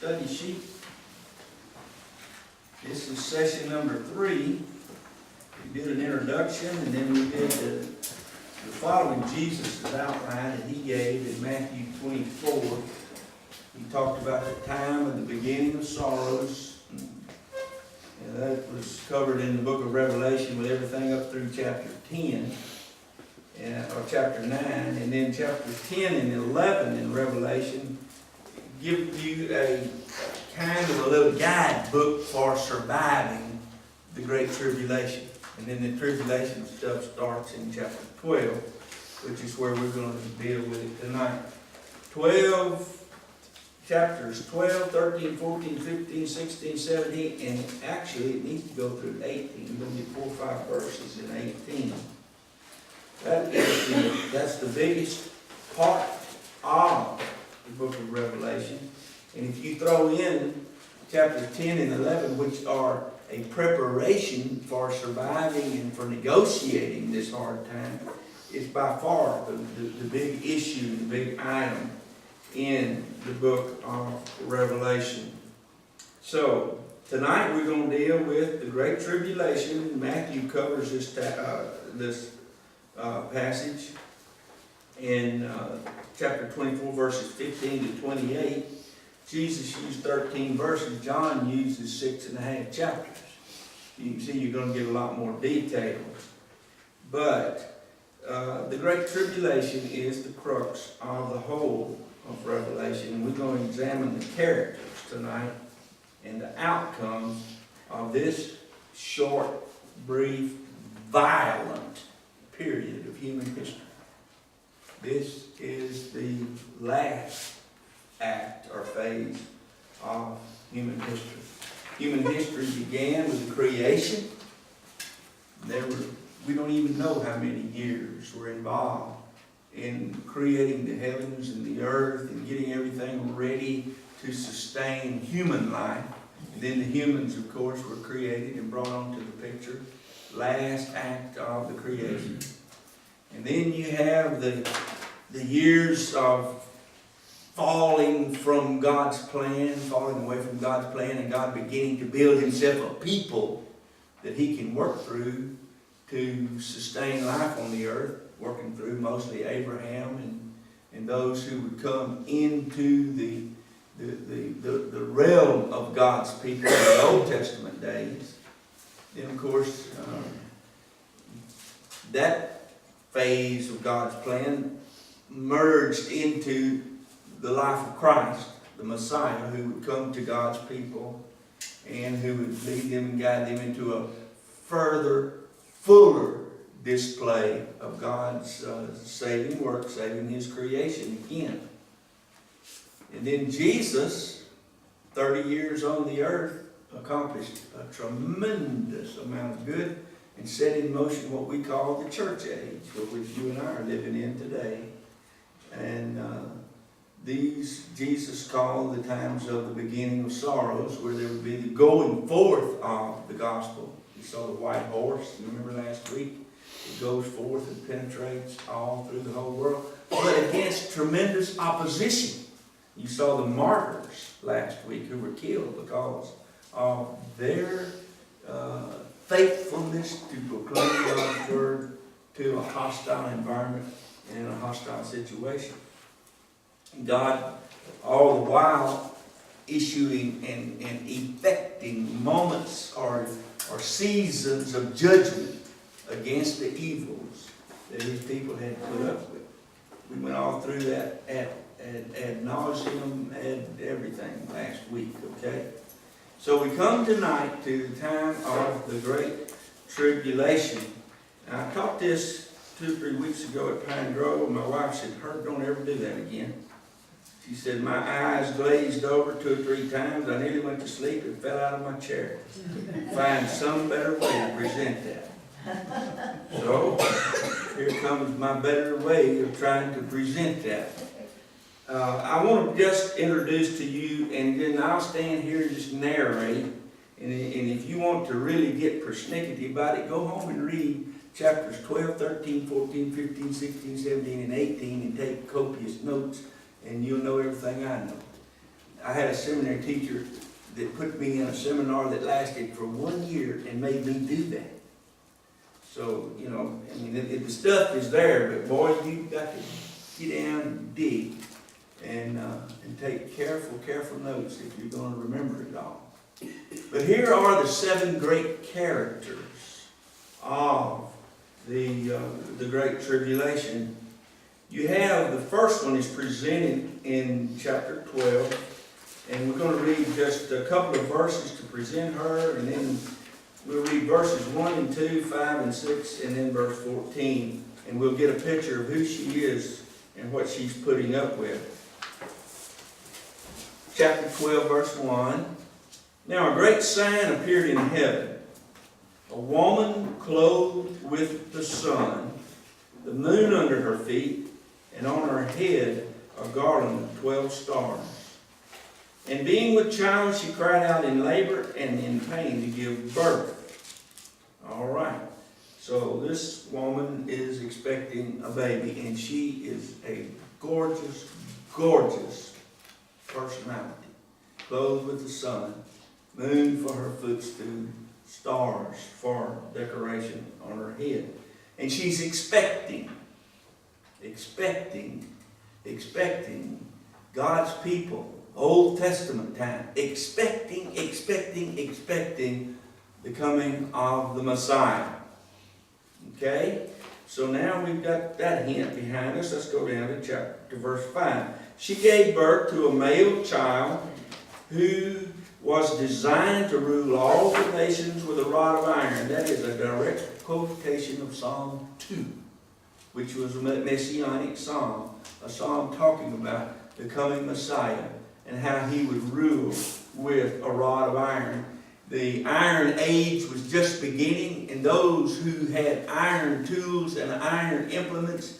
study sheet. This is session number 3. We did an introduction, and then we did the following Jesus' outline that he gave in Matthew 24. He talked about the time of the beginning of sorrows. And that was covered in the book of Revelation with everything up through chapter 10, or chapter 9. And then chapter 10 and 11 in Revelation give you a kind of a little guidebook for surviving the Great Tribulation. And then the tribulation stuff starts in chapter 12, which is where we're going to deal with it tonight. Chapters 12, 13, 14, 15, 16, 17, and actually it needs to go through 18. You're going to get 4 or 5 verses in 18. That's the biggest part of the book of Revelation. And if you throw in chapters 10 and 11, which are a preparation for surviving and for negotiating this hard time, it's by far the big issue, the big item in the book of Revelation. So, tonight we're going to deal with the Great Tribulation. Matthew covers this passage in chapter 24, verses 15 to 28. Jesus used 13 verses. John uses 6.5 chapters. You can see you're going to get a lot more detail. But the Great Tribulation is the crux of the whole of Revelation. We're going to examine the characters tonight and the outcomes of this short, brief, violent period of human history. This is the last act or phase of human history. Human history began with the creation. We don't even know how many years were involved in creating the heavens and the earth and getting everything ready to sustain human life. And then the humans, of course, were created and brought onto the picture. Last act of the creation. And then you have the years of falling from God's plan, falling away from God's plan, and God beginning to build himself a people that he can work through to sustain life on the earth, working through mostly Abraham and those who would come into the realm of God's people in the Old Testament days. Then, of course, that phase of God's plan merged into the life of Christ, the Messiah, who would come to God's people and who would lead them and guide them into a further, fuller display of God's saving work, saving his creation again. And then Jesus, 30 years on the earth, accomplished a tremendous amount of good and set in motion what we call the church age, which you and I are living in today. And these Jesus called the times of the beginning of sorrows, where there would be the going forth of the gospel. You saw the white horse, you remember last week? It goes forth and penetrates all through the whole world, but against tremendous opposition. You saw the martyrs last week who were killed because of their faithfulness to proclaim God's word to a hostile environment and in a hostile situation. God, all the while, issuing and effecting moments or seasons of judgment against the evils that his people had put up with. We went all through that ad nauseum, everything last week, okay? So we come tonight to the time of the Great Tribulation. Now, I taught this 2 or 3 weeks ago at Pine Grove. My wife said, "Herb, don't ever do that again." She said, "My eyes glazed over 2 or 3 times. I nearly went to sleep and fell out of my chair. Find some better way to present that." So, here comes my better way of trying to present that. I want to just introduce to you, and then I'll stand here and just narrate. And if you want to really get persnickety about it, go home and read chapters 12, 13, 14, 15, 16, 17, and 18 and take copious notes, and you'll know everything I know. I had a seminary teacher that put me in a seminar that lasted for 1 year and made me do that. So, you know, I mean, the stuff is there, but boy, you've got to get down and dig and take careful notes if you're going to remember it all. But here are the 7 great characters of the Great Tribulation. You have, the first one is presented in chapter 12, and we're going to read just a couple of verses to present her, and then we'll read verses 1 and 2, 5 and 6, and then verse 14, and we'll get a picture of who she is and what she's putting up with. Chapter 12, verse 1. Now a great sign appeared in heaven, a woman clothed with the sun, the moon under her feet, and on her head a garland of 12 stars. And being with child, she cried out in labor and in pain to give birth. All right. So this woman is expecting a baby, and she is a gorgeous, gorgeous personality. Clothed with the sun, moon for her footstool, stars for decoration on her head. And she's expecting God's people, Old Testament time, expecting the coming of the Messiah. Okay? So now we've got that hint behind us. Let's go down to verse 5. She gave birth to a male child who was designed to rule all the nations with a rod of iron. That is a direct quotation of Psalm 2, which was a messianic psalm, a psalm talking about the coming Messiah and how he would rule with a rod of iron. The Iron Age was just beginning, and those who had iron tools and iron implements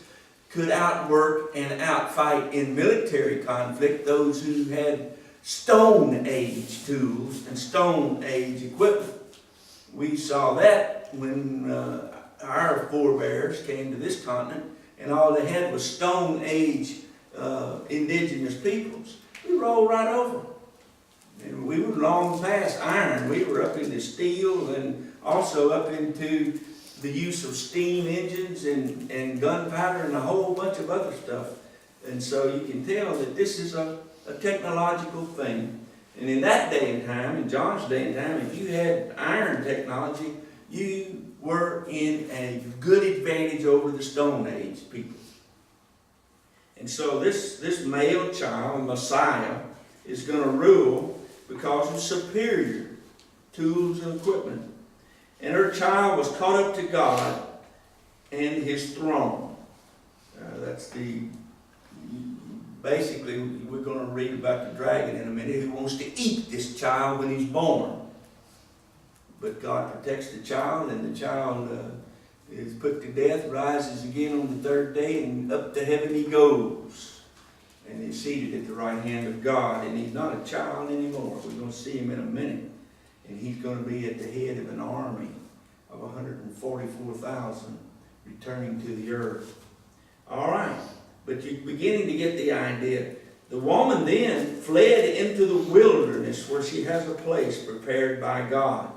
could outwork and outfight in military conflict those who had Stone Age tools and Stone Age equipment. We saw that when our forebears came to this continent, and all they had was Stone Age indigenous peoples. We rolled right over them. And we were long past iron. We were up into steel and also up into the use of steam engines and gunpowder and a whole bunch of other stuff. And so you can tell that this is a technological thing. And in that day and time, in John's day and time, if you had iron technology, you were in a good advantage over the Stone Age people. And so this male child, Messiah, is going to rule because of superior tools and equipment. And her child was caught up to God and his throne. Basically, we're going to read about the dragon in a minute who wants to eat this child when he's born. But God protects the child, and the child is put to death, rises again on the 3rd day, and up to heaven he goes. And he's seated at the right hand of God, and he's not a child anymore. We're going to see him in a minute. And he's going to be at the head of an army of 144,000 returning to the earth. All right. But you're beginning to get the idea. The woman then fled into the wilderness where she has a place prepared by God,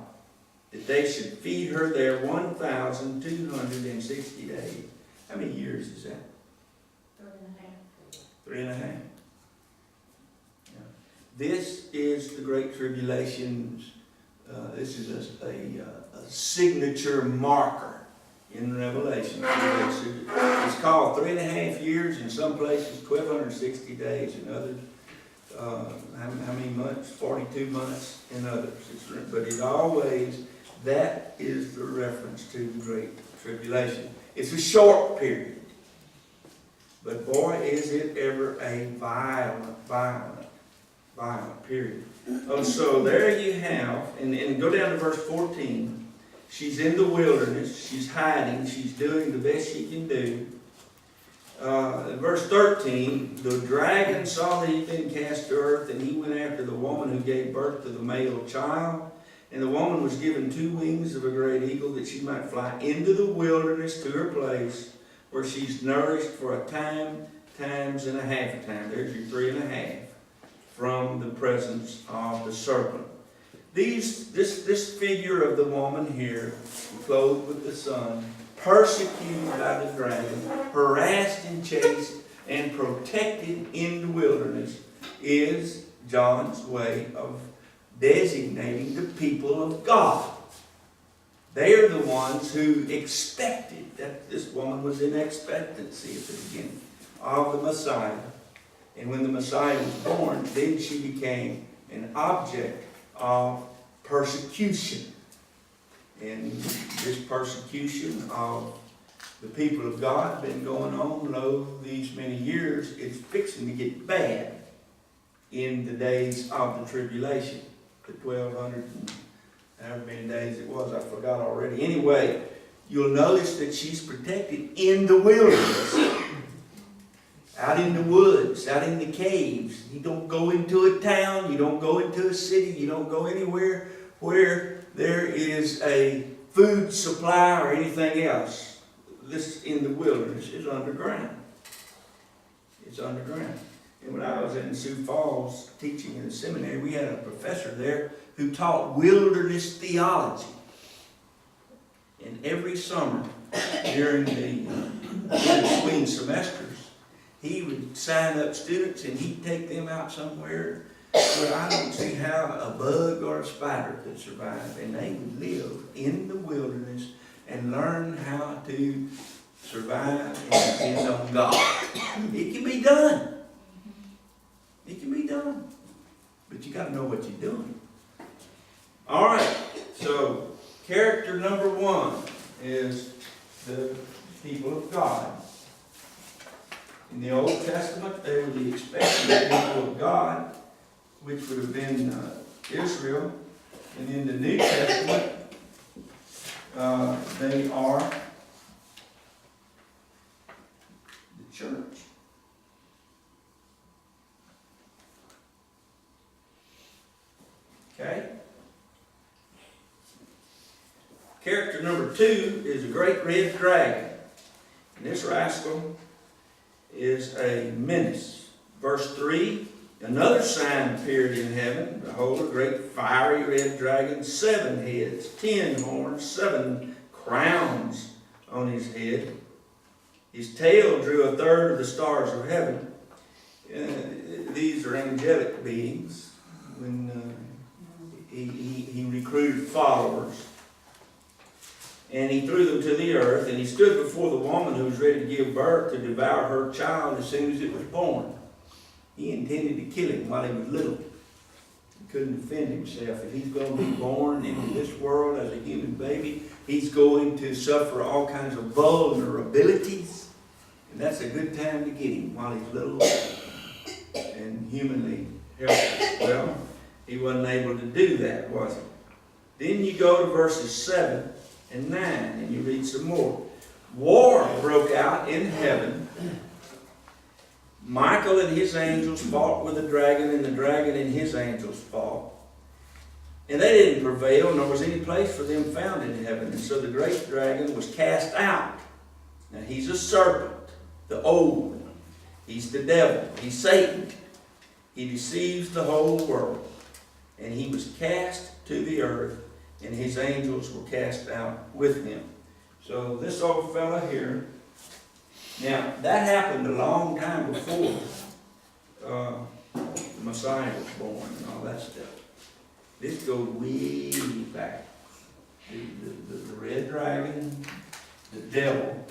that they should feed her there 1,260 days. How many years is that? 3.5. Yeah. This is the Great Tribulation. This is a signature marker in Revelation. It's called 3.5 years in some places, 1,260 days in others. How many months? 42 months in others. But it always, that is the reference to the Great Tribulation. It's a short period. But boy, is it ever a violent period. So there you have, and go down to verse 14. She's in the wilderness. She's hiding. She's doing the best she can do. Verse 13, the dragon saw that he'd been cast to earth, and he went after the woman who gave birth to the male child. And the woman was given 2 wings of a great eagle, that she might fly into the wilderness to her place, where she's nourished for a time, times and a half a time. There's your 3.5. from the presence of the serpent. This figure of the woman here, clothed with the sun, persecuted by the dragon, harassed and chased, and protected in the wilderness, is John's way of designating the people of God. They are the ones who expected, that this woman was in expectancy at the beginning of the Messiah. And when the Messiah was born, then she became an object of persecution. And this persecution of the people of God has been going on, these many years. It's fixing to get bad in the days of the tribulation. The 1200 and however many days it was, I forgot already. Anyway, you'll notice that she's protected in the wilderness. Out in the woods, out in the caves. You don't go into a town, you don't go into a city, you don't go anywhere where there is a food supply or anything else. This in the wilderness is underground. It's underground. And when I was in Sioux Falls teaching in the seminary, we had a professor there who taught wilderness theology. And every summer during the in-between semesters, he would sign up students and he'd take them out somewhere where I don't see how a bug or a spider could survive. And they would live in the wilderness and learn how to survive and depend on God. It can be done. It can be done. But you got to know what you're doing. All right. So, character number one is the people of God. In the Old Testament, they were the expected people of God, which would have been Israel. And in the New Testament, they are the church. Okay? Character number two is a great red dragon. And this rascal is a menace. Verse 3, another sign appeared in heaven. Behold, a great fiery red dragon, 7 heads, 10 horns, 7 crowns on his head. His tail drew 1/3 of the stars of heaven. These are angelic beings. When he recruited followers. And he threw them to the earth, and he stood before the woman who was ready to give birth to devour her child as soon as it was born. He intended to kill him while he was little. He couldn't defend himself. If he's going to be born into this world as a human baby, he's going to suffer all kinds of vulnerabilities. And that's a good time to get him while he's little and humanly helpless. Well, he wasn't able to do that, was he? Then you go to verses 7 and 9, and you read some more. War broke out in heaven. Michael and his angels fought with the dragon, and the dragon and his angels fought. And they didn't prevail, nor was any place for them found in heaven. And so the great dragon was cast out. Now he's a serpent, the old one. He's the devil. He's Satan. He deceives the whole world. And he was cast to the earth, and his angels were cast out with him. So this old fella here, now that happened a long time before the Messiah was born and all that stuff. This goes way back. The red dragon, the devil,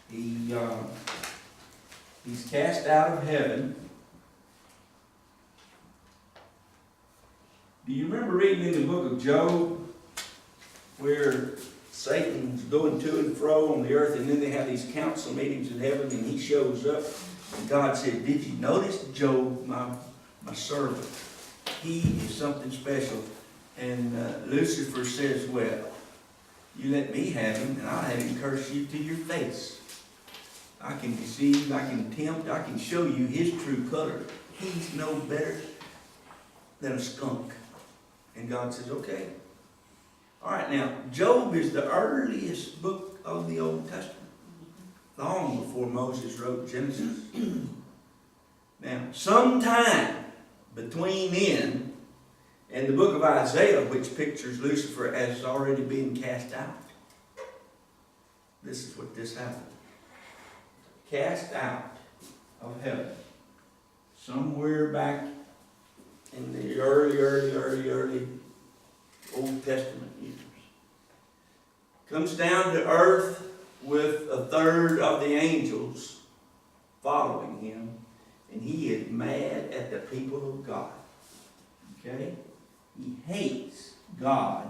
he's cast out of heaven. Do you remember reading in the book of Job where Satan's going to and fro on the earth, and then they have these council meetings in heaven, and he shows up, and God said, "Did you notice Job, my servant? He is something special." And Lucifer says, "Well, you let me have him, and I'll have him curse you to your face. I can deceive, I can tempt, I can show you his true color. He's no better than a skunk." And God says, "Okay." All right, now, Job is the earliest book of the Old Testament. long before Moses wrote Genesis. Now, sometime between then and the book of Isaiah, which pictures Lucifer as already being cast out, this is what this happened. Cast out of heaven. Somewhere back in the early Old Testament years. Comes down to earth with a third of the angels following him. And he is mad at the people of God. Okay? He hates God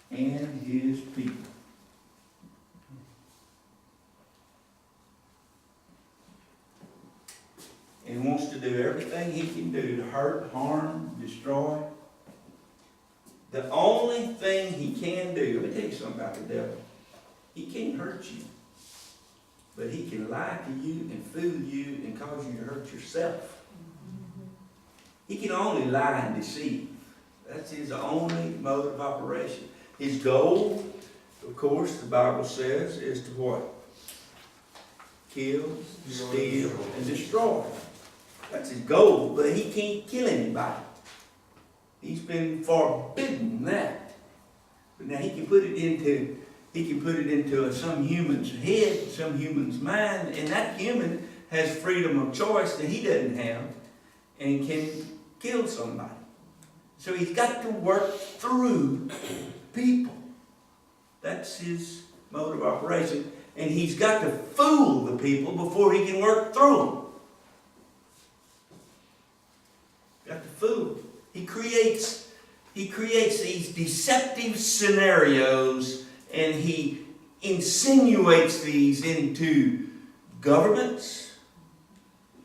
and his people. And wants to do everything he can do to hurt, harm, destroy. The only thing he can do, let me tell you something about the devil. He can't hurt you. But he can lie to you and fool you and cause you to hurt yourself. He can only lie and deceive. That's his only mode of operation. His goal, of course, the Bible says, is to what? Kill, steal, and destroy. That's his goal, but he can't kill anybody. He's been forbidden that. But now he can put it into some human's head, some human's mind, and that human has freedom of choice that he doesn't have and can kill somebody. So he's got to work through people. That's his mode of operation. And he's got to fool the people before he can work through them. Got to fool. He creates these deceptive scenarios, and he insinuates these into governments,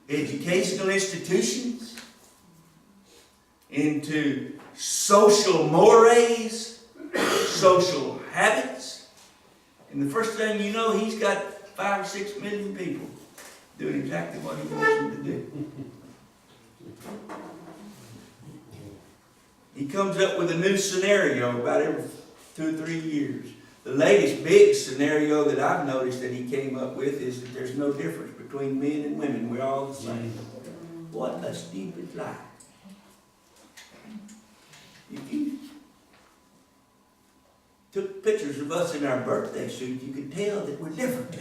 educational institutions, into social mores, social habits. And the first thing you know, he's got 5 or 6 million people doing exactly what he wants them to do. He comes up with a new scenario about every 2 or 3 years. The latest big scenario that I've noticed that he came up with is that there's no difference between men and women. We're all the same. What a stupid lie. If you took pictures of us in our birthday suit, you could tell that we're different.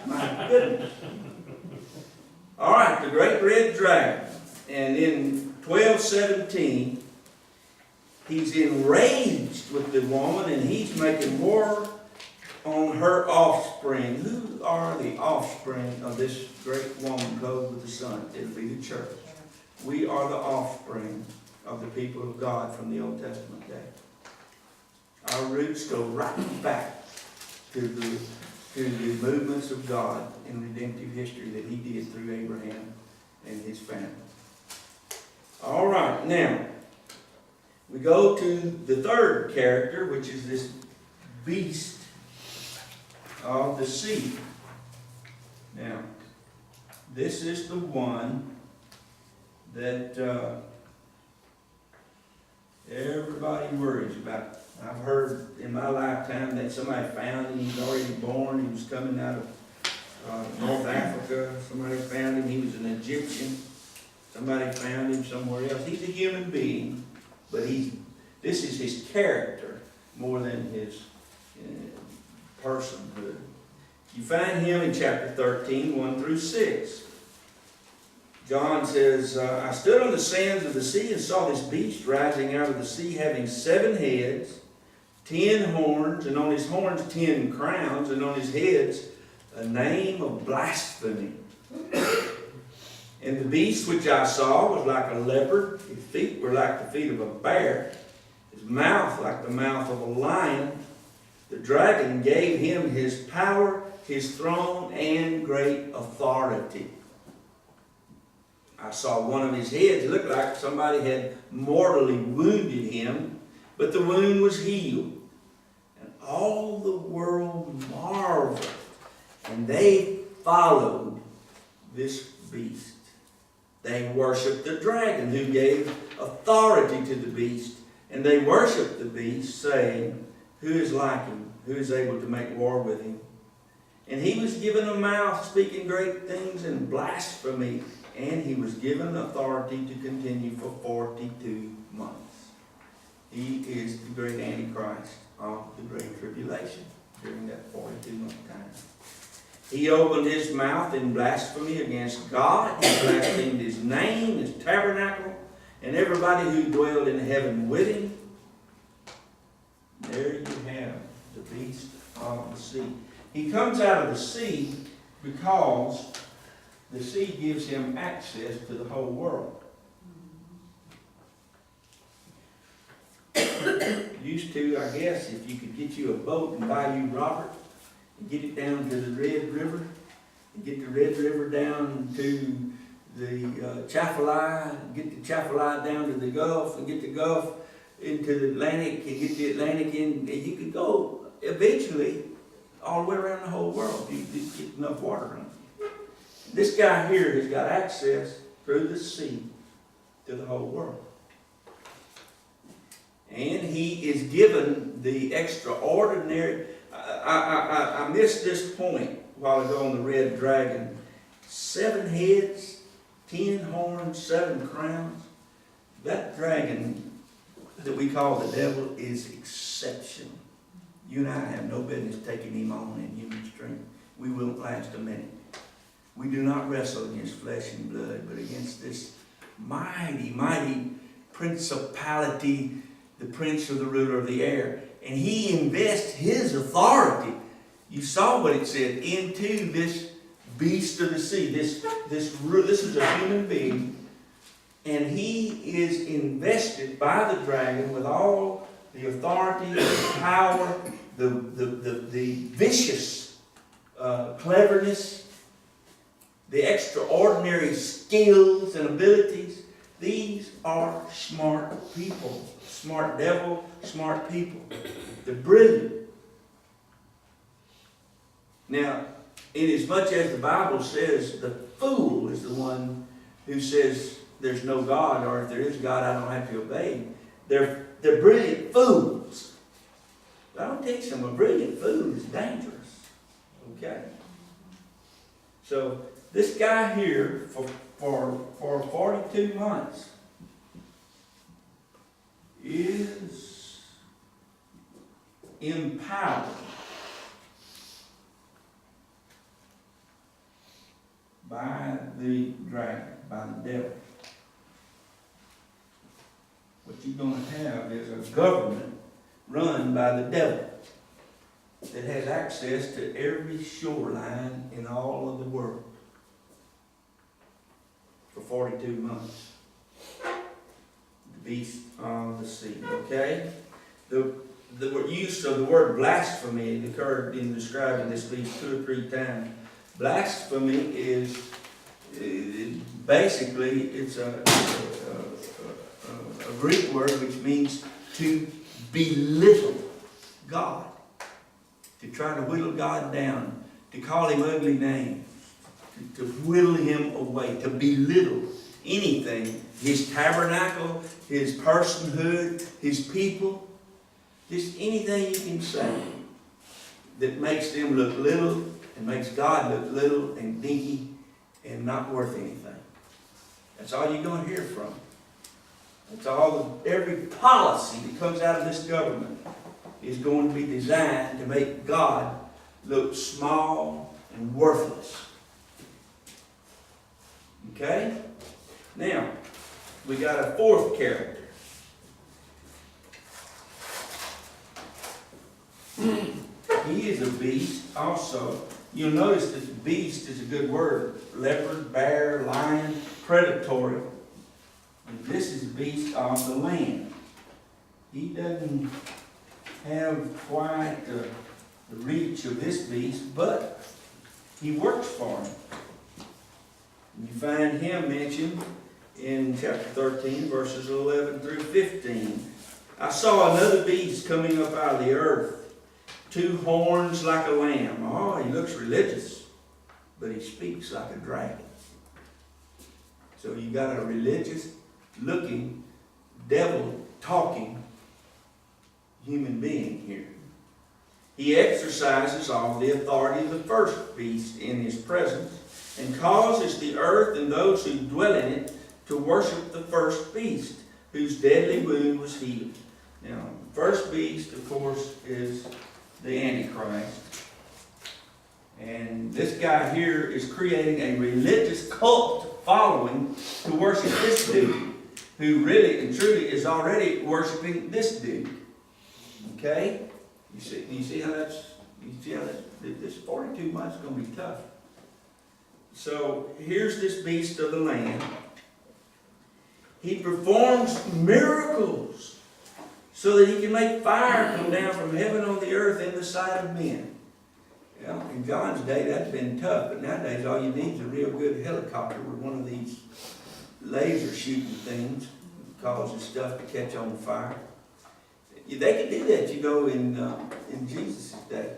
My goodness. All right, the great red dragon. And in 12:17, he's enraged with the woman and he's making war on her offspring. Who are the offspring of this great woman clothed with the sun? It'll be the church. We are the offspring of the people of God from the Old Testament day. Our roots go right back to the movements of God in redemptive history that he did through Abraham and his family. All right, now, we go to the third character, which is this beast of the sea. Now, this is the one that everybody worries about. I've heard in my lifetime that somebody found him, he was already born, he was coming out of North Africa. Somebody found him, he was an Egyptian. Somebody found him somewhere else. He's a human being, but this is his character more than his personhood. You find him in chapter 13, 1 through 6. John says, I stood on the sands of the sea and saw this beast rising out of the sea, having 7 heads, 10 horns, and on his horns 10 crowns, and on his heads a name of blasphemy. And the beast which I saw was like a leopard. His feet were like the feet of a bear. His mouth like the mouth of a lion. The dragon gave him his power, his throne, and great authority. I saw one of his heads. It looked like somebody had mortally wounded him, but the wound was healed. And all the world marveled, and they followed this beast. They worshiped the dragon who gave authority to the beast, and they worshiped the beast, saying, Who is like him? Who is able to make war with him? And he was given a mouth speaking great things and blasphemy, and he was given authority to continue for 42 months. He is the great Antichrist of the Great Tribulation during that 42-month time. He opened his mouth in blasphemy against God. He blasphemed his name, his tabernacle, and everybody who dwelled in heaven with him. There you have the beast of the sea. He comes out of the sea because the sea gives him access to the whole world. Used to, I guess, if you could get you a boat and buy you Robert, and get it down to the Red River, and get the Red River down to the Chafalai, and get the Chafalai down to the Gulf, and get the Gulf into the Atlantic, and get the Atlantic in, and you could go eventually all the way around the whole world. You get enough water on you. This guy here has got access through the sea to the whole world. And he is given the extraordinary. I missed this point a while ago on the red dragon. 7 heads, 10 horns, 7 crowns. That dragon that we call the devil is exceptional. You and I have no business taking him on in human strength. We won't last a minute. We do not wrestle against flesh and blood, but against this mighty, mighty principality, the prince of the ruler of the air. And he invests his authority. You saw what it said, into this beast of the sea. This is a human being. And he is invested by the dragon with all the authority, the power, the vicious cleverness, the extraordinary skills and abilities. These are smart people. Smart devil, smart people. They're brilliant. Now, inasmuch as the Bible says the fool is the one who says there's no God, or if there is God, I don't have to obey. They're brilliant fools. But I don't think some a brilliant fool is dangerous. Okay? So this guy here for 42 months is empowered by the dragon, by the devil. What you're going to have is a government run by the devil that has access to every shoreline in all of the world for 42 months. The beast of the sea. Okay? The use of the word blasphemy occurred in describing this beast 2 or 3 times. Blasphemy is basically it's a Greek word which means to belittle God, to try to whittle God down, to call him ugly names, to whittle him away, to belittle anything, his tabernacle, his personhood, his people, just anything you can say that makes them look little and makes God look little and dinky and not worth anything. That's all you're going to hear from. That's all. Every policy that comes out of this government is going to be designed to make God look small and worthless. Okay? Now, we got a 4th character. He is a beast also. You'll notice that beast is a good word. Leopard, bear, lion, predatory. And this is a beast of the land. He doesn't have quite the reach of this beast, but he works for him. And you find him mentioned in chapter 13, verses 11 through 15. I saw another beast coming up out of the earth, 2 horns like a lamb. Oh, he looks religious, but he speaks like a dragon. So you got a religious looking devil-talking human being here. He exercises all the authority of the first beast in his presence and causes the earth and those who dwell in it to worship the first beast, whose deadly wound was healed. Now, the first beast, of course, is the Antichrist. And this guy here is creating a religious cult following to worship this dude, who really and truly is already worshiping this dude. Okay? You see how this 42 months is going to be tough. So here's this beast of the land. He performs miracles so that he can make fire come down from heaven on the earth in the sight of men. You know, in John's day, that's been tough, but nowadays all you need is a real good helicopter with one of these laser shooting things that causes stuff to catch on fire. They could do that, you know, in Jesus' day.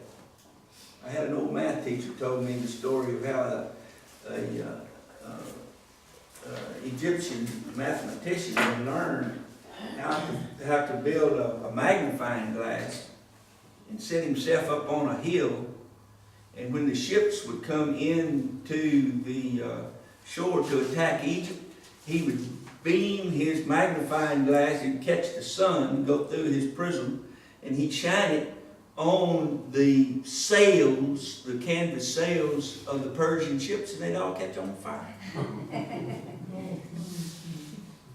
I had an old math teacher told me the story of how a Egyptian mathematician had learned how to build a magnifying glass and set himself up on a hill. And when the ships would come into the shore to attack Egypt, he would beam his magnifying glass and catch the sun, go through his prism, and he'd shine it on the sails, the canvas sails of the Persian ships, and they'd all catch on fire.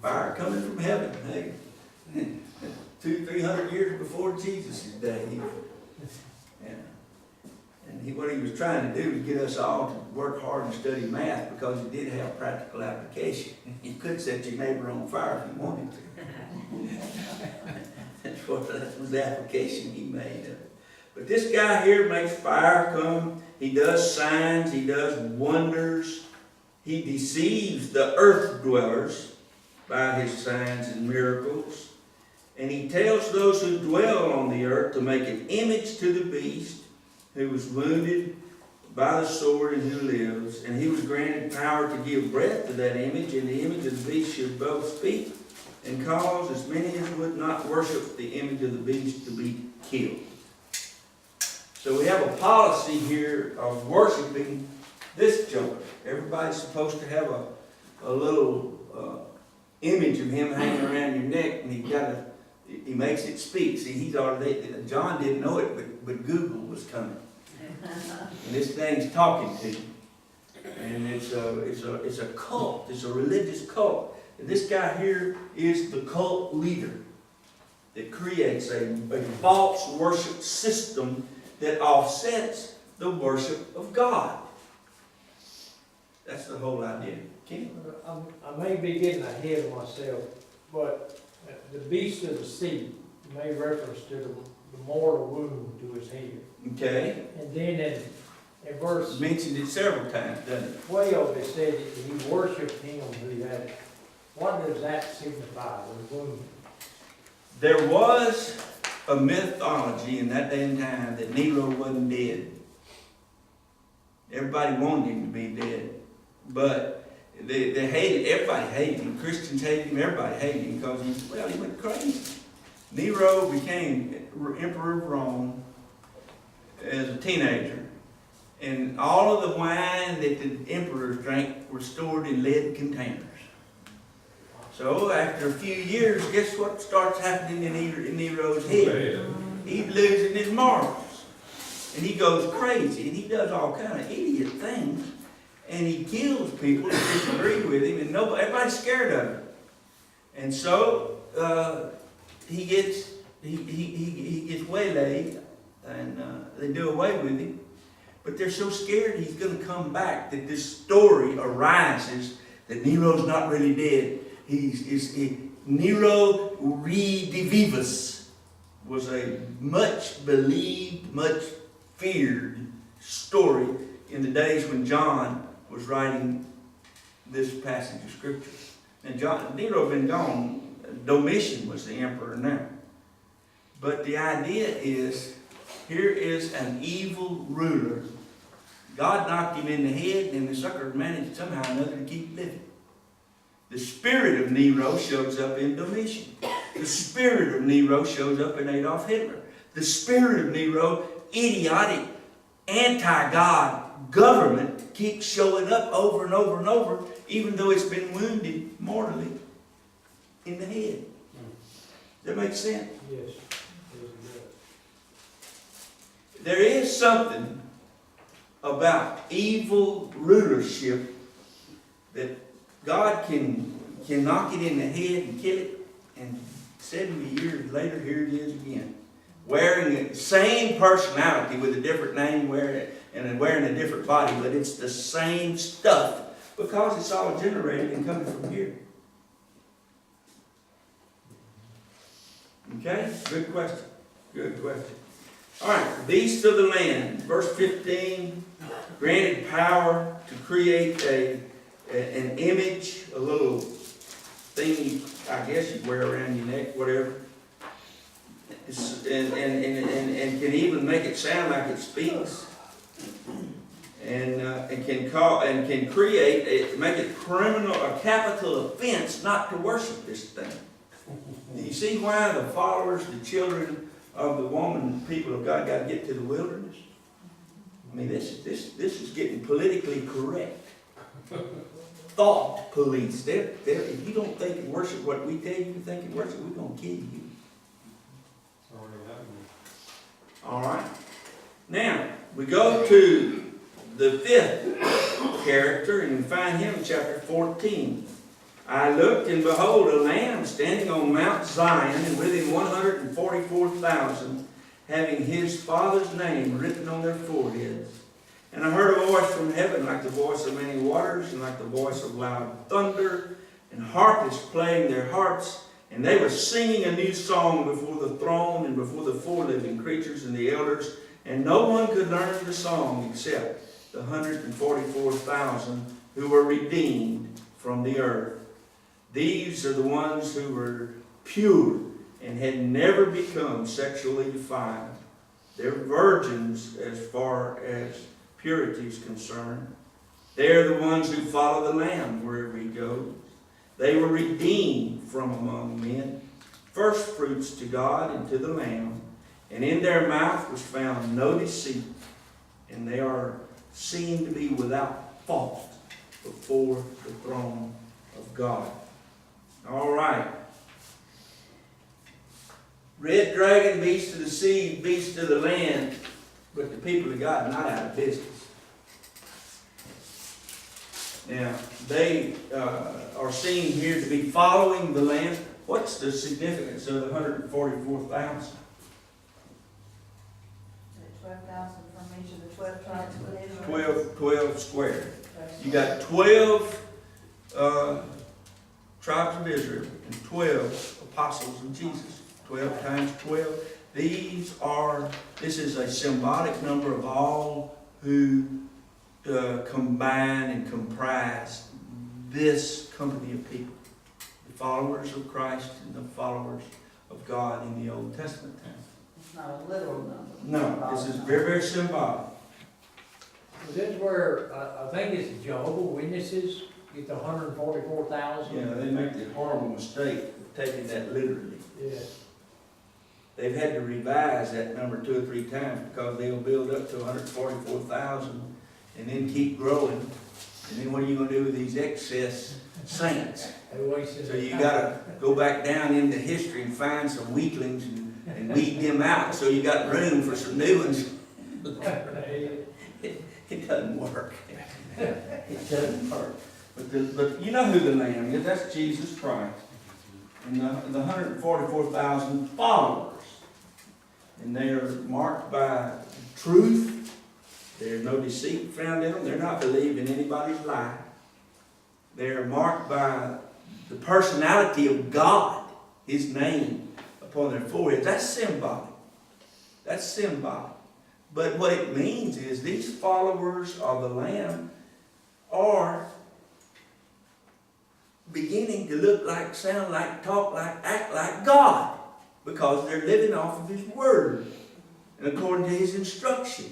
Fire coming from heaven, hey. 200-300 years before Jesus' day. And what he was trying to do was get us all to work hard and study math, because it did have practical application. You could set your neighbor on fire if you wanted to. That was the application he made of it. But this guy here makes fire come. He does signs. He does wonders. He deceives the earth dwellers by his signs and miracles. And he tells those who dwell on the earth to make an image to the beast, who was wounded by the sword and who lives. And he was granted power to give breath to that image, and the image of the beast should both speak and cause as many as would not worship the image of the beast to be killed. So we have a policy here of worshiping this joker. Everybody's supposed to have a little image of him hanging around your neck, and he makes it speak. See, John didn't know it, but Google was coming. And this thing's talking to you. And it's a cult. It's a religious cult. And this guy here is the cult leader that creates a false worship system that offsets the worship of God. That's the whole idea. I may be getting ahead of myself, but the beast of the sea made reference to the mortal wound to his head. Okay. And then in verse Mentioned it several times, doesn't it? 12, it said that he worshipped him who had it. What does that signify, the wound? There was a mythology in that day and time that Nero wasn't dead. Everybody wanted him to be dead. But they hated, everybody hated him. Christians hated him, everybody hated him because he went crazy. Nero became emperor of Rome as a teenager. And all of the wine that the emperors drank were stored in lead containers. So after a few years, guess what starts happening in Nero's head? He's losing his morals. And he goes crazy, and he does all kind of idiot things. And he kills people that disagree with him, and everybody's scared of him. And so he gets waylaid, and they do away with him. But they're so scared he's going to come back that this story arises that Nero's not really dead. Nero Redivivus was a much believed, much feared story in the days when John was writing this passage of Scripture. And Nero had been gone. Domitian was the emperor now. But the idea is, here is an evil ruler. God knocked him in the head, and the sucker managed somehow or another to keep living. The spirit of Nero shows up in Domitian. The spirit of Nero shows up in Adolf Hitler. The spirit of Nero, idiotic, anti-God government, keeps showing up over and over and over, even though it's been wounded mortally in the head. Does that make sense? Yes. Yes, it does. There is something about evil rulership that God can knock it in the head and kill it, and 70 years later, here it is again. Wearing the same personality with a different name, wearing a different body, but it's the same stuff because it's all generated and coming from here. Okay? Good question. Good question. All right, beasts of the land. Verse 15, granted power to create an image, a little thing, I guess you'd wear around your neck, whatever. And can even make it sound like it speaks. And can create, make it criminal, a capital offense not to worship this thing. Do you see why the followers, the children of the woman, people of God, got to get to the wilderness? I mean, this is getting politically correct. Thought police. If you don't think and worship what we tell you to think and worship, we're going to kill you. All right. Now, we go to the fifth character and find him in chapter 14. I looked, and behold, a lamb standing on Mount Zion, and with him 144,000, having his Father's name written on their foreheads. And I heard a voice from heaven, like the voice of many waters, and like the voice of loud thunder, and harpists playing their harps. And they were singing a new song before the throne and before the four living creatures and the elders. And no one could learn the song except the 144,000 who were redeemed from the earth. These are the ones who were pure and had never become sexually defiled. They're virgins as far as purity is concerned. They're the ones who follow the Lamb wherever he goes. They were redeemed from among men, first fruits to God and to the Lamb, and in their mouth was found no deceit, and they are seen to be without fault before the throne of God. All right. Red dragon, beast of the sea, beast of the land, but the people of God are not out of business. Now, they are seen here to be following the Lamb. What's the significance of the 144,000? 12,000 from each of the 12 tribes of Israel. 12 square. You got 12 tribes of Israel and 12 apostles of Jesus. 12 times 12. This is a symbolic number of all who combine and comprise this company of people. The followers of Christ and the followers of God in the Old Testament time. It's not a literal number. No, this is very, very symbolic. This is where, I think it's the Jehovah's Witnesses get the 144,000. Yeah, they make the horrible mistake of taking that literally. Yeah. They've had to revise that number 2 or 3 times because they'll build up to 144,000 and then keep growing. And then what are you going to do with these excess saints? So you got to go back down into history and find some weaklings and weed them out so you got room for some new ones. It doesn't work. It doesn't work. But you know who the Lamb is. That's Jesus Christ. And the 144,000 followers. And they are marked by truth. There's no deceit found in them. They're not believing anybody's lie. They're marked by the personality of God, his name upon their foreheads. That's symbolic. That's symbolic. But what it means is these followers of the Lamb are beginning to look like, sound like, talk like, act like God, because they're living off of his word and according to his instruction.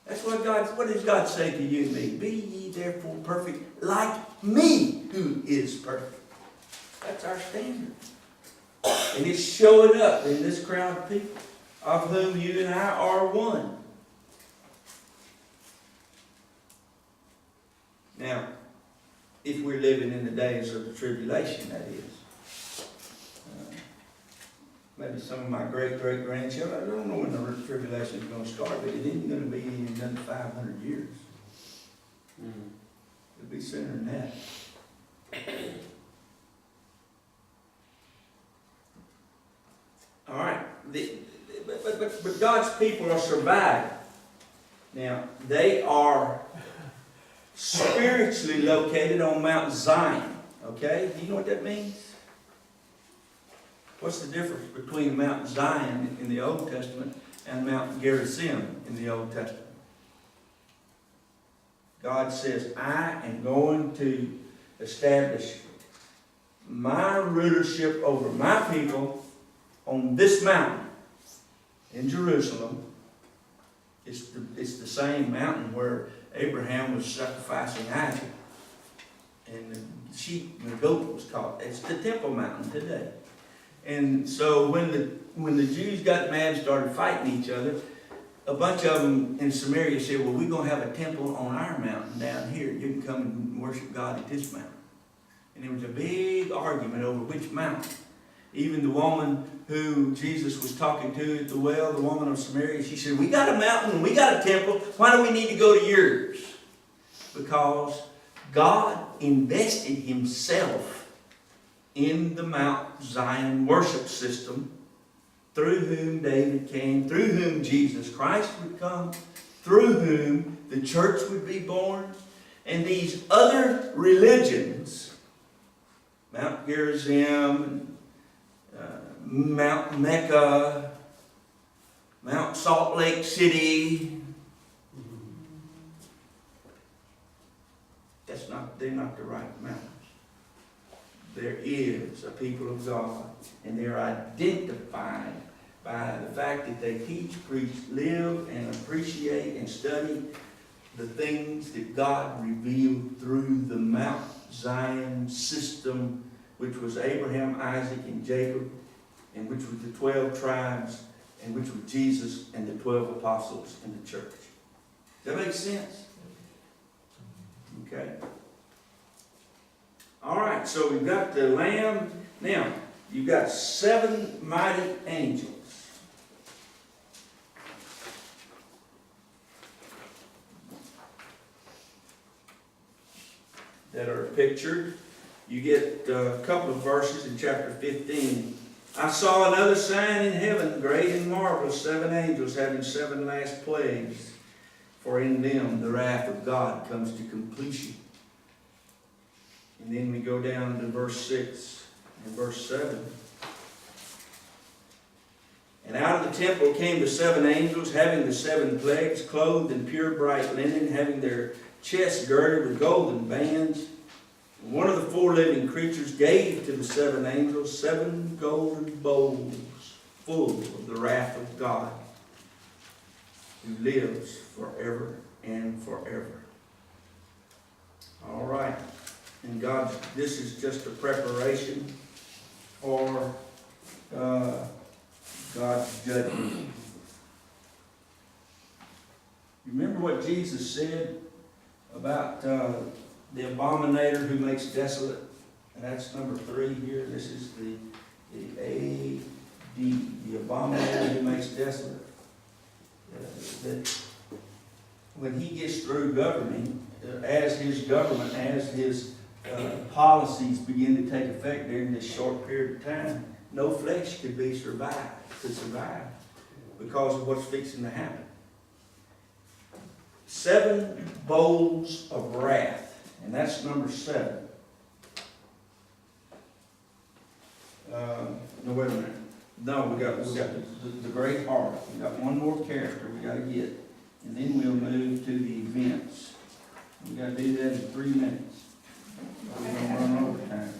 That's what does God say to you and me? Be ye therefore perfect like me. who is perfect. That's our standard. And it's showing up in this crowd of people, of whom you and I are one. Now, if we're living in the days of the tribulation, that is. Maybe some of my great-great-grandchildren, I don't know when the tribulation is going to start, but it isn't going to be in another 500 years. It'll be sooner than that. All right. But God's people are surviving. Now, they are spiritually located on Mount Zion. Okay? Do you know what that means? What's the difference between Mount Zion in the Old Testament and Mount Gerizim in the Old Testament? God says, I am going to establish my rulership over my people on this mountain in Jerusalem. It's the same mountain where Abraham was sacrificing Isaac. And the sheep and the goat was caught. It's the Temple Mountain today. And so when the Jews got mad and started fighting each other, a bunch of them in Samaria said, well, we're going to have a temple on our mountain down here. You can come and worship God at this mountain. And there was a big argument over which mountain. Even the woman who Jesus was talking to at the well, the woman of Samaria, she said, we got a mountain and we got a temple. Why do we need to go to yours? Because God invested himself in the Mount Zion worship system, through whom David came, through whom Jesus Christ would come, through whom the church would be born. And these other religions, Mount Gerizim, Mount Mecca, Mount Salt Lake City, they're not the right mountains. There is a people of God, and they're identified by the fact that they teach, preach, live, and appreciate and study the things that God revealed through the Mount Zion system, which was Abraham, Isaac, and Jacob, and which was the 12 tribes, and which was Jesus and the 12 apostles in the church. Does that make sense? Okay. All right, so we've got the Lamb. Now, you've got 7 mighty angels. That are pictured. You get a couple of verses in chapter 15. I saw another sign in heaven, great and marvelous, 7 angels having 7 last plagues. For in them the wrath of God comes to completion. And then we go down to verse 6 and verse 7. And out of the temple came the 7 angels, having the 7 plagues, clothed in pure bright linen, having their chests girded with golden bands. And one of the 4 living creatures gave to the 7 angels 7 golden bowls full of the wrath of God, who lives forever and forever. All right. And this is just a preparation for God's judgment. You remember what Jesus said about the abominator who makes desolate? And that's number 3 here. This is the A-D, the abominator who makes desolate. That when he gets through governing, as his government, as his policies begin to take effect during this short period of time, no flesh could survive because of what's fixing to happen. 7 bowls of wrath, and that's number 7. No, wait a minute. No, we got the great harlot. We got one more character we got to get, and then we'll move to the events. We got to do that in 3 minutes. We're going to run over time.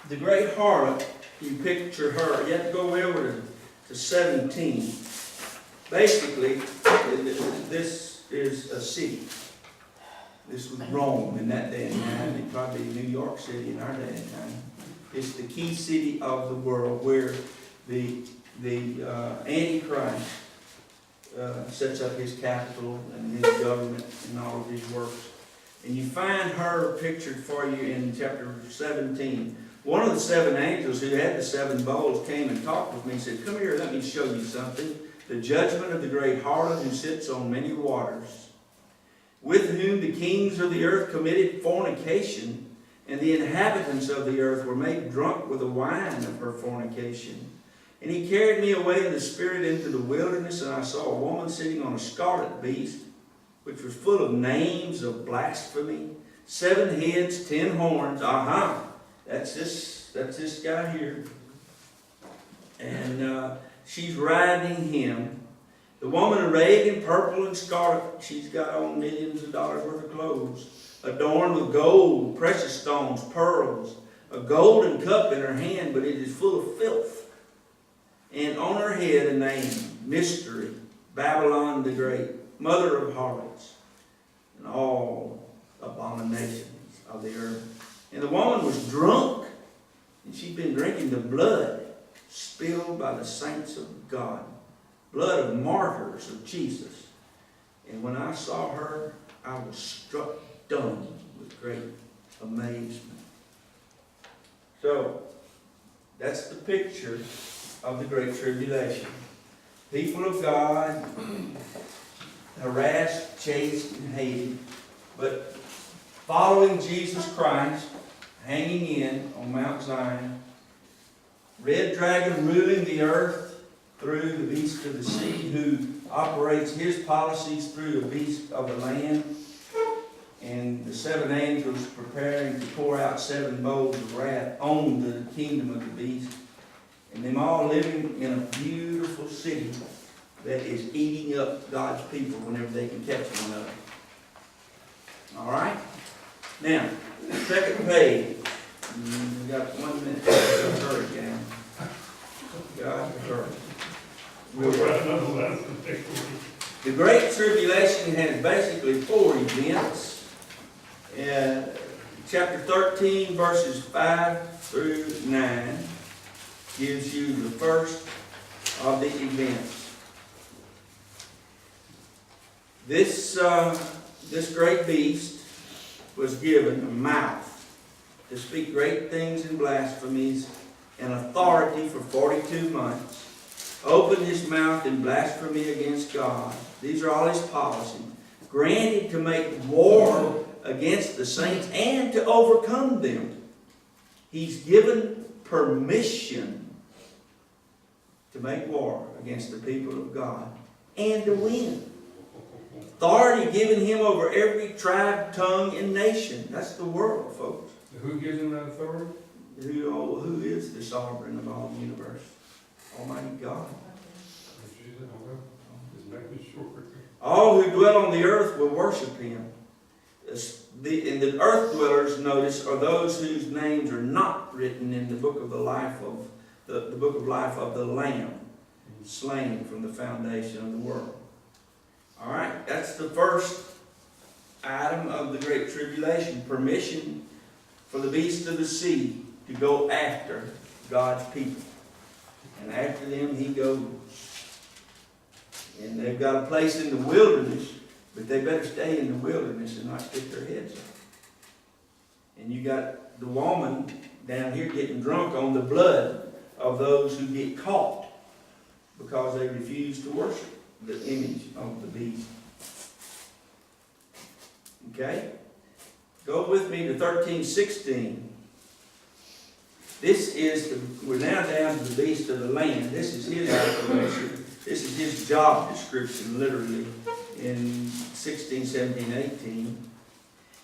The great harlot, you picture her. You have to go over to 17. Basically, this is a city. This was Rome in that day and time, and probably New York City in our day and time. It's the key city of the world where the Antichrist sets up his capital and his government and all of his works. And you find her pictured for you in chapter 17. One of the seven angels who had the seven bowls came and talked with me and said, "Come here, let me show you something. The judgment of the great harlot who sits on many waters, with whom the kings of the earth committed fornication, and the inhabitants of the earth were made drunk with the wine of her fornication. And he carried me away in the spirit into the wilderness, and I saw a woman sitting on a scarlet beast, which was full of names of blasphemy, 7 heads, 10 horns." Aha! That's this guy here. And she's riding him. The woman arrayed in purple and scarlet. She's got on millions of dollars worth of clothes, adorned with gold, precious stones, pearls, a golden cup in her hand, but it is full of filth. And on her head a name, Mystery, Babylon the Great, Mother of harlots, and all abominations of the earth. And the woman was drunk, and she'd been drinking the blood spilled by the saints of God, blood of martyrs of Jesus. And when I saw her, I was struck dumb with great amazement. So, that's the picture of the Great Tribulation. People of God, harassed, chased, and hated, but following Jesus Christ, hanging in on Mount Zion, red dragon ruling the earth through the beast of the sea, who operates his policies through the beast of the land, and the 7 angels preparing to pour out 7 bowls of wrath on the kingdom of the beast, and them all living in a beautiful city that is eating up God's people whenever they can catch one of them. All right? Now, second page. We've got 1 minute. Hurry, gang. God, hurry. The Great Tribulation has basically 4 events. Chapter 13, verses 5 through 9, gives you the first of the events. This great beast was given a mouth to speak great things and blasphemies, and authority for 42 months. Opened his mouth in blasphemy against God. These are all his policies. Granted to make war against the saints and to overcome them. He's given permission to make war against the people of God and to win. Authority given him over every tribe, tongue, and nation. That's the world, folks. Who gives him that authority? Who is the sovereign of all the universe? Almighty God. Just making sure. All who dwell on the earth will worship him. And the earth dwellers, notice, are those whose names are not written in the book of the life of the book of life of the Lamb, slain from the foundation of the world. All right, that's the first item of the Great Tribulation: permission for the beast of the sea to go after God's people. And after them he goes. And they've got a place in the wilderness, but they better stay in the wilderness and not stick their heads up. And you got the woman down here getting drunk on the blood of those who get caught because they refuse to worship the image of the beast. Okay? Go with me to 13:16. We're now down to the beast of the land. This is his operation. This is his job description, literally, in 16, 17, 18.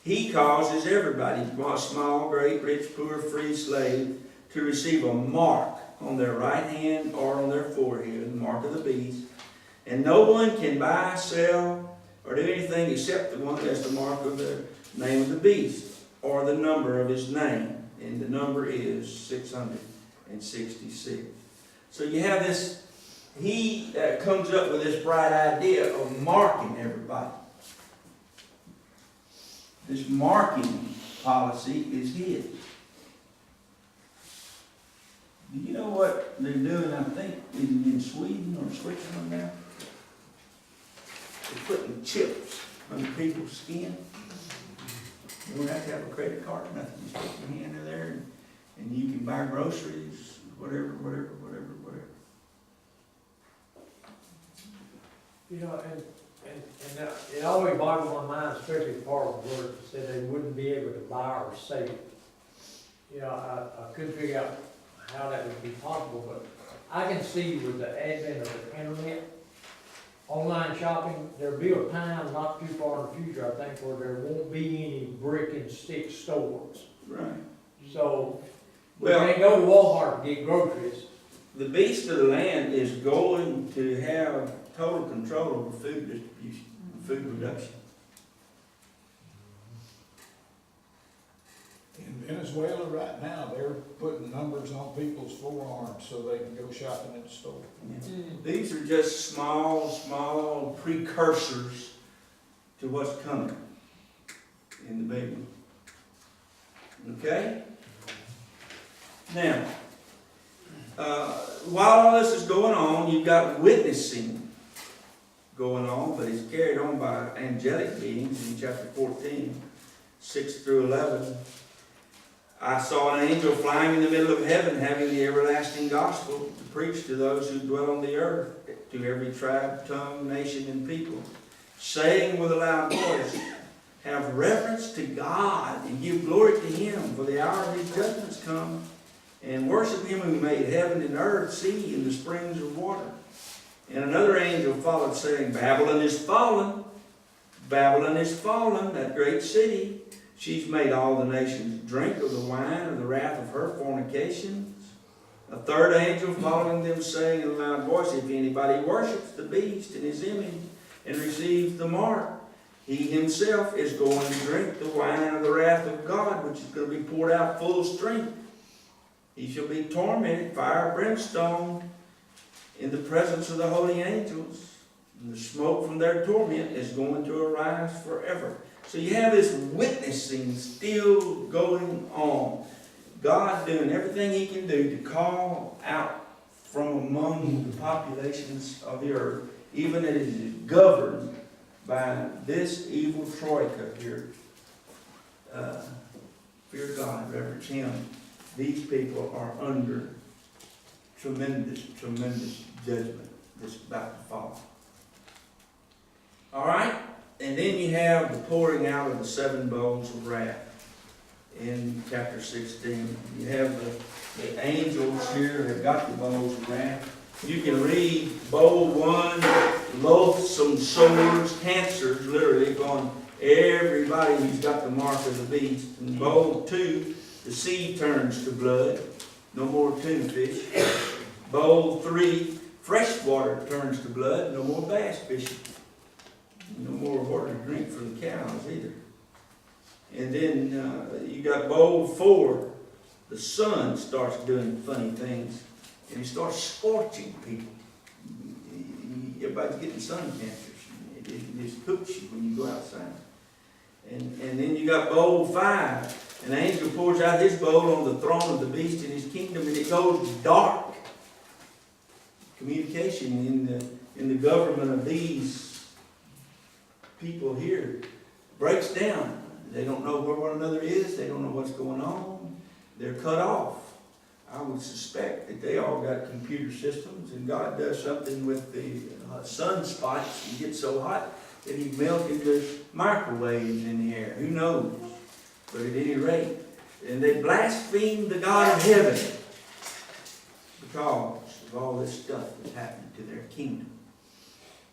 He causes everybody, small, great, rich, poor, free, slave, to receive a mark on their right hand or on their forehead, the mark of the beast. And no one can buy, sell, or do anything except the one that has the mark of the name of the beast, or the number of his name. And the number is 666. So you have this, he comes up with this bright idea of marking everybody. This marking policy is his. Do you know what they're doing, I think, in Sweden or Switzerland now? They're putting chips under people's skin. You don't have to have a credit card, nothing. You stick your hand in there and you can buy groceries, whatever. You know, and it always boggled my mind, especially part of the word that said they wouldn't be able to buy or sell it. You know, I couldn't figure out how that would be possible, but I can see with the advent of the internet, online shopping, there'll be a time not too far in the future, I think, where there won't be any brick and stick stores. Right. So, we Well, can't go to Walmart to get groceries. the beast of the land is going to have total control over food distribution, food production. In Venezuela right now, they're putting numbers on people's forearms so they can go shopping in the store. These are just small precursors to what's coming in the big one. Okay? Now, while all this is going on, you've got witnessing going on, but it's carried on by angelic beings in chapter 14, 6 through 11. I saw an angel flying in the middle of heaven, having the everlasting gospel to preach to those who dwell on the earth, to every tribe, tongue, nation, and people, saying with a loud voice, have reverence to God and give glory to Him, for the hour of His judgments come, and worship Him who made heaven and earth, sea, and the springs of water. And another angel followed, saying, Babylon is fallen, that great city. She's made all the nations drink of the wine of the wrath of her fornications. A third angel following them, saying in a loud voice, if anybody worships the beast in his image and receives the mark, he himself is going to drink the wine of the wrath of God, which is going to be poured out full strength. He shall be tormented, fire, brimstone, in the presence of the holy angels. And the smoke from their torment is going to arise forever. So you have this witnessing still going on. God doing everything He can do to call out from among the populations of the earth, even as it is governed by this evil troika here. Fear God, reverence Him. These people are under tremendous judgment that's about to fall. All right? And then you have the pouring out of the 7 bowls of wrath in chapter 16. You have the angels here have got the bowls of wrath. You can read bowl 1, loathsome sores, cancers, literally going everybody who's got the mark of the beast. And bowl 2, the sea turns to blood. No more tuna fish. Bowl 3, fresh water turns to blood. No more bass fishing. No more water to drink for the cows either. And then you got bowl 4. The sun starts doing funny things. And he starts scorching people. Everybody's getting sun cancers. It just hooks you when you go outside. And then you got bowl 5. An angel pours out his bowl on the throne of the beast in his kingdom, and it goes dark. Communication in the government of these people here breaks down. They don't know where one another is. They don't know what's going on. They're cut off. I would suspect that they all got computer systems, and God does something with the sunspots and gets so hot that He melted the microwaves in the air. Who knows? But at any rate, and they blaspheme the God of heaven because of all this stuff that's happening to their kingdom.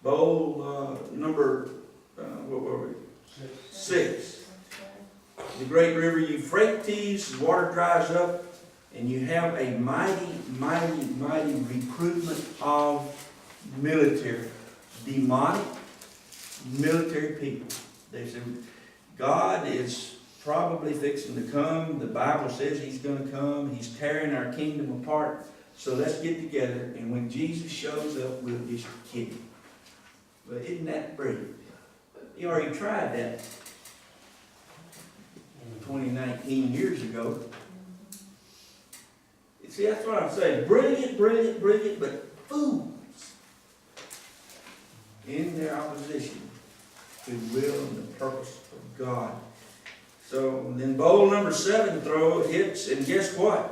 Bowl number, what were we? 6. The great river Euphrates, water dries up, and you have a mighty recruitment of military, demonic military people. They say, God is probably fixing to come. The Bible says He's going to come. He's tearing our kingdom apart. So let's get together, and when Jesus shows up, we'll just kick Him. But isn't that brilliant? He already tried that. 19 years ago. You see, that's what I'm saying. Brilliant, brilliant, brilliant, but fools in their opposition to the will and the purpose of God. So then bowl number 7 hits, and guess what?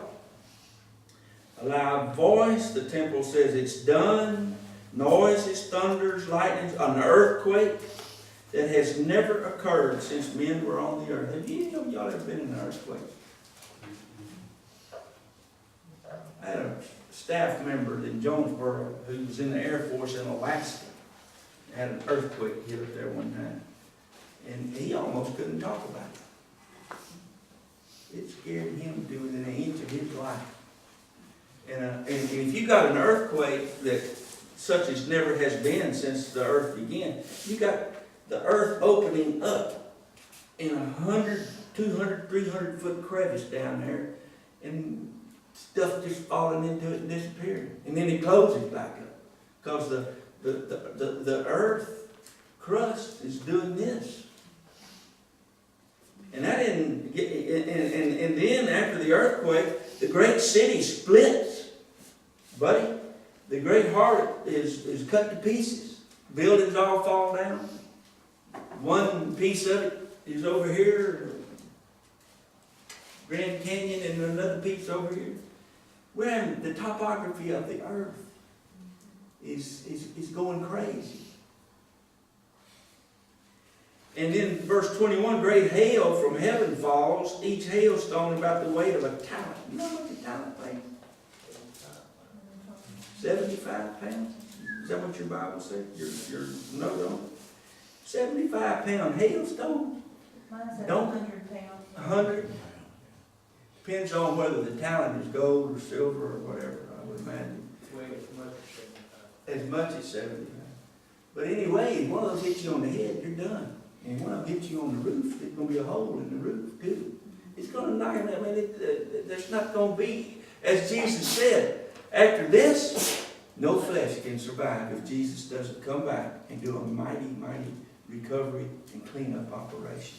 A loud voice, the temple says it's done. Noises, thunders, lightnings, an earthquake that has never occurred since men were on the earth. Have any of y'all ever been in an earthquake? I had a staff member in Jonesboro who was in the Air Force in Alaska. Had an earthquake hit up there one time. And he almost couldn't talk about it. It scared him to within an inch of his life. And if you got an earthquake that such as never has been since the earth began, you got the earth opening up in 100, 200, 300 foot crevice down there, and stuff just falling into it and disappearing. And then it closes back up. Because the earth crust is doing this. And that didn't get, and then after the earthquake, the great city splits. Buddy, the great heart is cut to pieces. Buildings all fall down. One piece of it is over here, Grand Canyon, and another piece over here. We're having the topography of the earth is going crazy. And then verse 21, great hail from heaven falls, each hailstone about the weight of a talent. You know what a talent weighs? 75 pounds? Is that what your Bible said? Your note on it? 75-pound hailstone? Mine said Don't- 100 pounds. 100? Depends on whether the talent is gold or silver or whatever, I would imagine. As much as 75. But anyway, one of those hits you on the head, you're done. And one of them hits you on the roof, there's going to be a hole in the roof too. It's going to knock him out. I mean, there's not going to be, as Jesus said, after this, no flesh can survive if Jesus doesn't come back and do a mighty, mighty recovery and cleanup operation.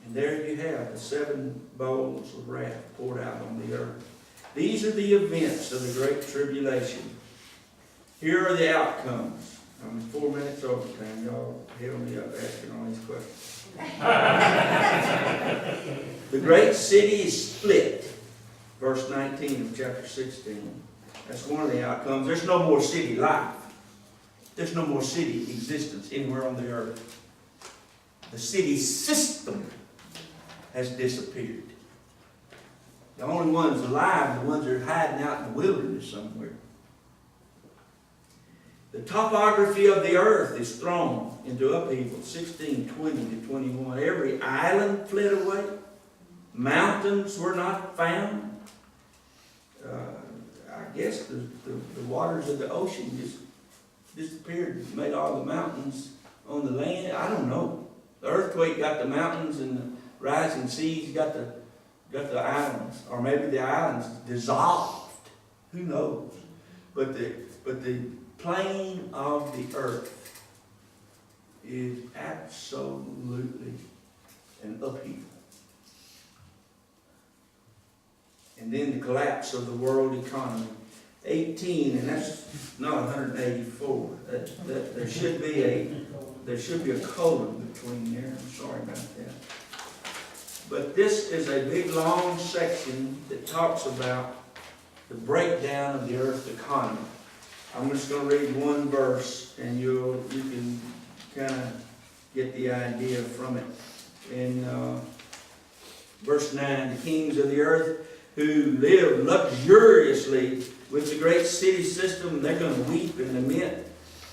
And there you have the 7 bowls of wrath poured out on the earth. These are the events of the Great Tribulation. Here are the outcomes. I'm 4 minutes over time. Y'all held me up asking all these questions. The great city is split. Verse 19 of chapter 16. That's one of the outcomes. There's no more city life. There's no more city existence anywhere on the earth. The city system has disappeared. The only ones alive are the ones that are hiding out in the wilderness somewhere. The topography of the earth is thrown into upheaval, 16, 20 to 21. Every island fled away. Mountains were not found. I guess the waters of the ocean just disappeared, made all the mountains on the land. I don't know. The earthquake got the mountains, and the rising seas got the islands. Or maybe the islands dissolved. Who knows? But the plane of the earth is absolutely an upheaval. And then the collapse of the world economy. 18, and that's not 184. There should be a colon between there. I'm sorry about that. But this is a big long section that talks about the breakdown of the earth's economy. I'm just going to read one verse, and you can kind of get the idea from it. In verse 9, the kings of the earth who live luxuriously with the great city system, they're going to weep and lament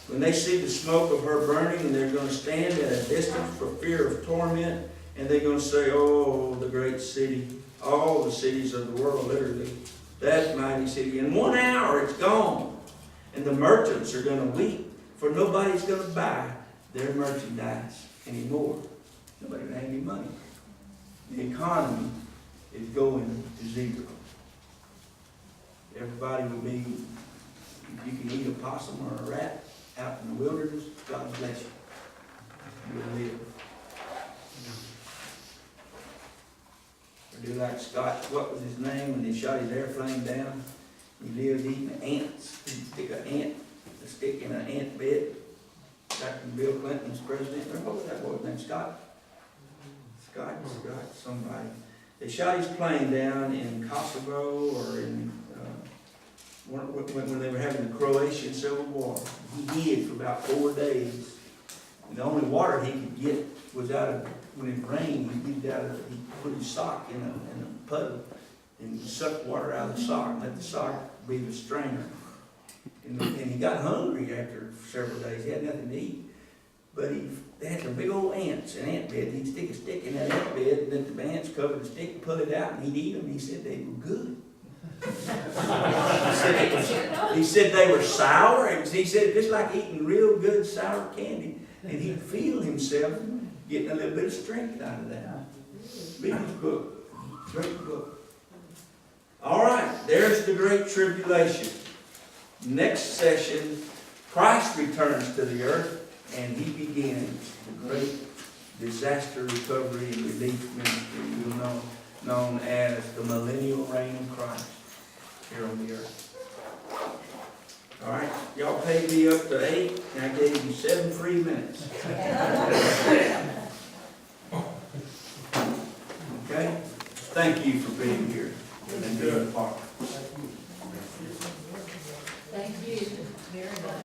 when they see the smoke of her burning, and they're going to stand at a distance for fear of torment, and they're going to say, oh, the great city, all the cities of the world, literally, that mighty city. In 1 hour, it's gone. And the merchants are going to weep, for nobody's going to buy their merchandise anymore. Nobody will have any money. The economy is going to zero. Everybody will be, if you can eat a possum or a rat out in the wilderness, God bless you. You will live. do like Scott, what was his name, when they shot his airplane down? He lived eating ants, he'd stick a stick in an ant bed, back when Bill Clinton was president, or what was that boy's name, Scott, somebody. They shot his plane down in Kosovo or in, when they were having the Croatian Civil War. He hid for about 4 days. And the only water he could get was out of, when it rained, he put his sock in a puddle and sucked water out of the sock and let the sock be the strainer. And he got hungry after several days. He had nothing to eat. But they had some big old ants, an ant bed. He'd stick a stick in that ant bed, and then the ants covered the stick and pull it out, and he'd eat them. He said they were good. He said they were sour, and he said just like eating real good sour candy. And he'd feel himself getting a little bit of strength out of that. Read his book. Great book. All right, there's the Great Tribulation. Next session, Christ returns to the earth, and he begins the great disaster recovery and relief ministry, we'll know, known as the millennial reign of Christ here on the earth. All right, y'all paid me up to 8, and I gave you 7 free minutes. Okay? Thank you for being here and being a part. Thank you.